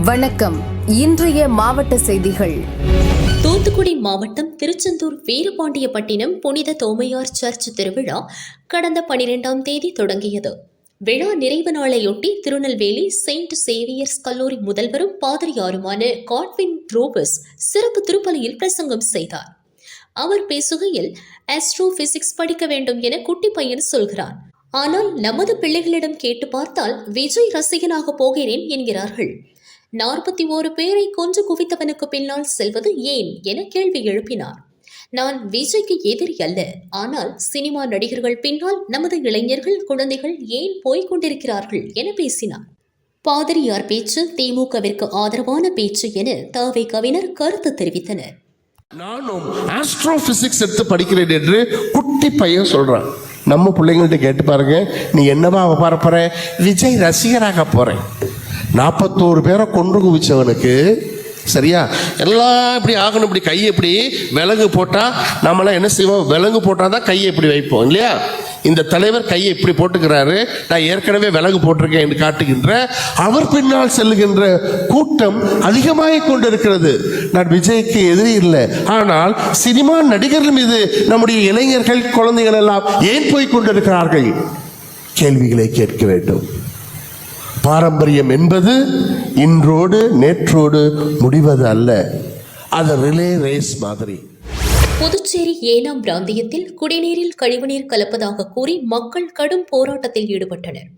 வணக்கம். இன்றைய மாவட்ட செய்திகள். தூத்துக்குடி மாவட்டம் திருச்செந்தூர் வீரபாண்டியப்பட்டினம் புனித தோமையார் சர்ச் திருவிழா கடந்த 12ஆம் தேதி தொடங்கியது. விழா நிறைவு நாளையொட்டி திருநெல்வேலி செயின்ட் சேவியர்ஸ் கல்லூரி முதல்வரும் பாதிரியாருமான காட்வின் ரோபஸ் சிறப்பு திருப்பலியில் பிரசங்கம் செய்தார். அவர் பேசுகையில் ஆஸ்ட்ரோ பிசிக்ஸ் படிக்க வேண்டும் என குட்டி பையன் சொல்கிறான். ஆனால் நமது பிள்ளைகளிடம் கேட்டு பார்த்தால் விஜய் ரசிகனாக போகிறேன் என்கிறார்கள். 41 பேரை கொன்று குவித்தவனுக்கு பின்னால் செல்வது ஏன் என கேள்வி எழுப்பினார். நான் விஜய்க்கு எதிரி அல்ல, ஆனால் சினிமா நடிகர்கள் பின்னால் நமது இளைஞர்கள் குழந்தைகள் ஏன் போய்க் கொண்டிருக்கிறார்கள் என பேசினார். பாதிரியார் பேச்சு திமுகவிற்கு ஆதரவான பேச்சு என தவினர் கருத்து தெரிவித்தனர். நானும் ஆஸ்ட்ரோ பிசிக்ஸ் எடுத்து படிக்கிறேன் என்று குட்டி பையன் சொல்றான். நம்ம பிள்ளைங்கள்ட்ட கேட்டு பாருங்க, நீ என்னவா போற? விஜய் ரசிகராக போறேன். 41 பேரை கொன்று குவிச்சவனுக்கு சரியா எல்லாம் இப்படி ஆகணும். இப்படி கையை இப்படி விலங்கு போட்டால் நம்மளாம் என்ன செய்வோம்? விலங்கு போட்டால் தான் கையை இப்படி வைப்போம் இல்லையா? இந்த தலைவர் கையை இப்படி போட்டுக்கிறாரு, நான் ஏற்கனவே விலங்கு போட்டிருக்கேன் என்று காட்டுகின்ற அவர் பின்னால் செல்லுகின்ற கூட்டம் அதிகமாக கொண்டிருக்கிறது. நான் விஜய்க்கு எதிரி இல்லை, ஆனால் சினிமா நடிகர்கள் மீது நம்முடைய இளைஞர்கள் குழந்தைகள் எல்லாம் ஏன் போய் கொண்டிருக்கிறார்கள்? கேள்விகளை கேட்க வேண்டும். பாரம்பரியம் என்பது இன்றோடு நேற்றோடு முடிவது அல்ல, அது ரிலே ரேஸ் மாதிரி. புதுச்சேரி ஏனாம் பிராந்தியத்தில் குடிநீரில் கழிவுநீர் கலப்பதாக கூறி மக்கள் கடும் போராட்டத்தில் ஈடுபட்டனர்.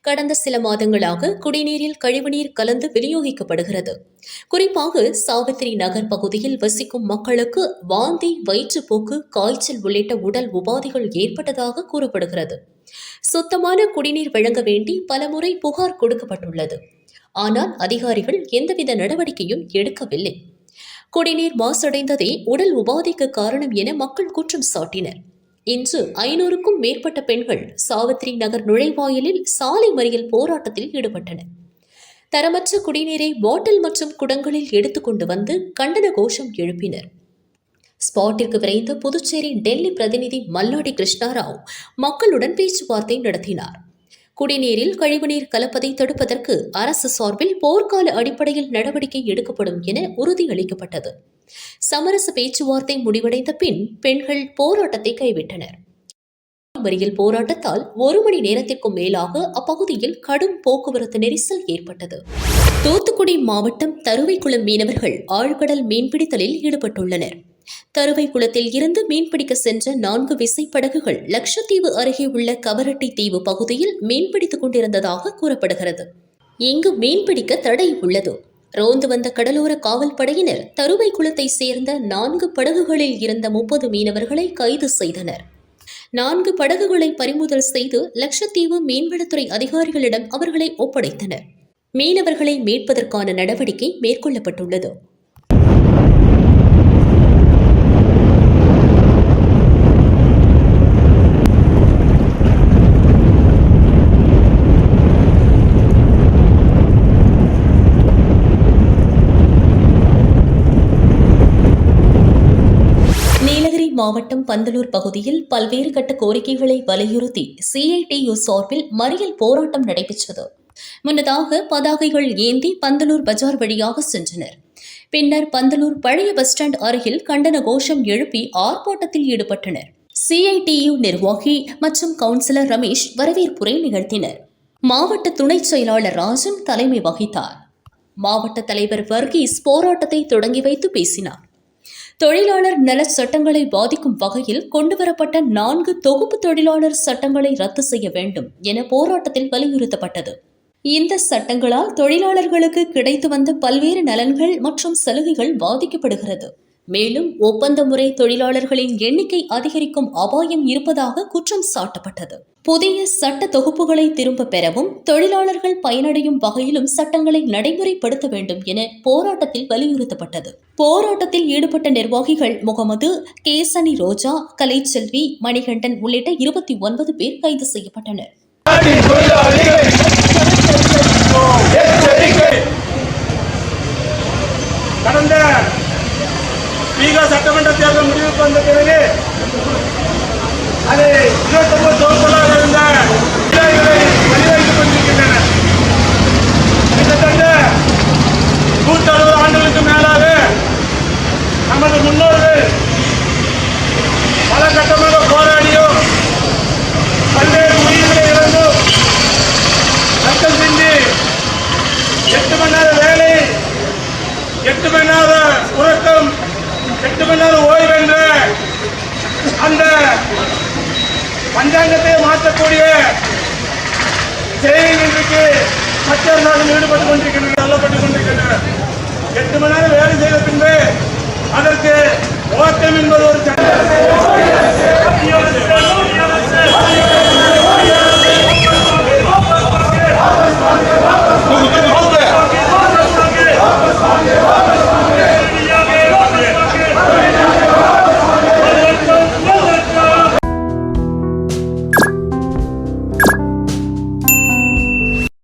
கடந்த சில மாதங்களாக குடிநீரில் கழிவுநீர் கலந்து விநியோகிக்கப்படுகிறது. குறிப்பாக சாவித்திரி நகர் பகுதியில் வசிக்கும் மக்களுக்கு வாந்தி, வயிற்றுப்போக்கு, காய்ச்சல் உள்ளிட்ட உடல் உபாதைகள் ஏற்பட்டதாக கூறப்படுகிறது. சுத்தமான குடிநீர் வழங்க வேண்டி பலமுறை புகார் கொடுக்கப்பட்டுள்ளது. ஆனால் அதிகாரிகள் எந்தவித நடவடிக்கையும் எடுக்கவில்லை. குடிநீர் மாசடைந்ததே உடல் உபாதைக்கு காரணம் என மக்கள் குற்றம் சாட்டினர். இன்று 500க்கும் மேற்பட்ட பெண்கள் சாவித்திரி நகர் நுழைவாயிலில் சாலை மறியல் போராட்டத்தில் ஈடுபட்டனர். தரமற்ற குடிநீரை பாட்டில் மற்றும் குடங்களில் எடுத்துக்கொண்டு வந்து கண்டன கோஷம் எழுப்பினர். ஸ்பாட்டிற்கு விரைந்த புதுச்சேரி டெல்லி பிரதிநிதி மல்லாடி கிருஷ்ணாராவ் மக்களுடன் பேச்சுவார்த்தை நடத்தினார். குடிநீரில் கழிவுநீர் கலப்பதை தடுப்பதற்கு அரசு சார்பில் போர்க்கால அடிப்படையில் நடவடிக்கை எடுக்கப்படும் என உறுதியளிக்கப்பட்டது. சமரச பேச்சுவார்த்தை முடிவடைந்த பின் பெண்கள் போராட்டத்தை கைவிட்டனர். மறியல் போராட்டத்தால் 1 மணி நேரத்திற்கும் மேலாக அப்பகுதியில் கடும் போக்குவரத்து நெரிசல் ஏற்பட்டது. தூத்துக்குடி மாவட்டம் தருவைக்குளம் மீனவர்கள் ஆழ்கடல் மீன்பிடித்தலில் ஈடுபட்டுள்ளனர். தருவைக்குளத்தில் இருந்து மீன்பிடிக்க சென்ற 4 விசைப்படகுகள் லட்சத்தீவு அருகே உள்ள கவரட்டி தீவு பகுதியில் மீன்பிடித்துக் கொண்டிருந்ததாக கூறப்படுகிறது. இங்கு மீன்பிடிக்க தடை உள்ளது. ரோந்து வந்த கடலோர காவல் படையினர் தருவைக்குளத்தை சேர்ந்த 4 படகுகளில் இருந்த 30 மீனவர்களை கைது செய்தனர். 4 படகுகளை பறிமுதல் செய்து லட்சத்தீவு மீன்வளத்துறை அதிகாரிகளிடம் அவர்களை ஒப்படைத்தனர். மீனவர்களை மீட்பதற்கான நடவடிக்கை மேற்கொள்ளப்பட்டுள்ளது. மாவட்டம் பந்தலூர் பகுதியில் பல்வேறு கட்ட கோரிக்கைகளை வலியுறுத்தி CITU சார்பில் மறியல் போராட்டம் நடைபெற்றது. முன்னதாக பதாகைகள் ஏந்தி பந்தலூர் பஜார் வழியாக சென்றனர். பின்னர் பந்தலூர் பழைய பஸ் ஸ்டாண்ட் அருகில் கண்டன கோஷம் எழுப்பி ஆர்ப்பாட்டத்தில் ஈடுபட்டனர். CITU நிர்வாகி மற்றும் கவுன்சிலர் ரமேஷ் வரவேற்புரை நிகழ்த்தினர். மாவட்ட துணை செயலாளர் ராஜன் தலைமை வகித்தார். மாவட்ட தலைவர் வர்கீஸ் போராட்டத்தை தொடங்கி வைத்து பேசினார். தொழிலாளர் நல சட்டங்களை பாதிக்கும் வகையில் கொண்டுவரப்பட்ட 4 தொகுப்பு தொழிலாளர் சட்டங்களை ரத்து செய்ய வேண்டும் என போராட்டத்தில் வலியுறுத்தப்பட்டது. இந்த சட்டங்களால் தொழிலாளர்களுக்கு கிடைத்து வந்த பல்வேறு நலன்கள் மற்றும் சலுகைகள் பாதிக்கப்படுகிறது. மேலும் ஒப்பந்த முறை தொழிலாளர்களின் எண்ணிக்கை அதிகரிக்கும் அபாயம் இருப்பதாக குற்றம் சாட்டப்பட்டது. புதிய சட்ட தொகுப்புகளை திரும்ப பெறவும் தொழிலாளர்கள் பயனடையும் வகையிலும் சட்டங்களை நடைமுறைப்படுத்த வேண்டும் என போராட்டத்தில் வலியுறுத்தப்பட்டது. போராட்டத்தில் ஈடுபட்ட நிர்வாகிகள் முகமது, கேசனி ரோஜா, கலைச்செல்வி, மணிகண்டன் உள்ளிட்ட 29 பேர் கைது செய்யப்பட்டனர். கடந்த பீகார் சட்டமன்ற தேர்தல் முடிவுக்கு வந்த பிறகு அது 29 தொகுப்புகளாக இருந்த வழிவகுத்துக் கொண்டிருக்கின்றன. கிட்டத்தட்ட 8 மணி நேர உறக்கம் 8 மணி நேரம் ஓய்வு என்ற அந்த பஞ்சாங்கத்தை மாற்றக்கூடிய செயலில் இன்றைக்கு மத்திய அரசாங்கம் ஈடுபட்டுக் கொண்டிருக்கின்றனர், தள்ளப்பட்டுக் கொண்டிருக்கின்றனர். 8 மணி நேரம் வேலை செய்த பின்பு அதற்கு ஓட்டம் என்பது ஒரு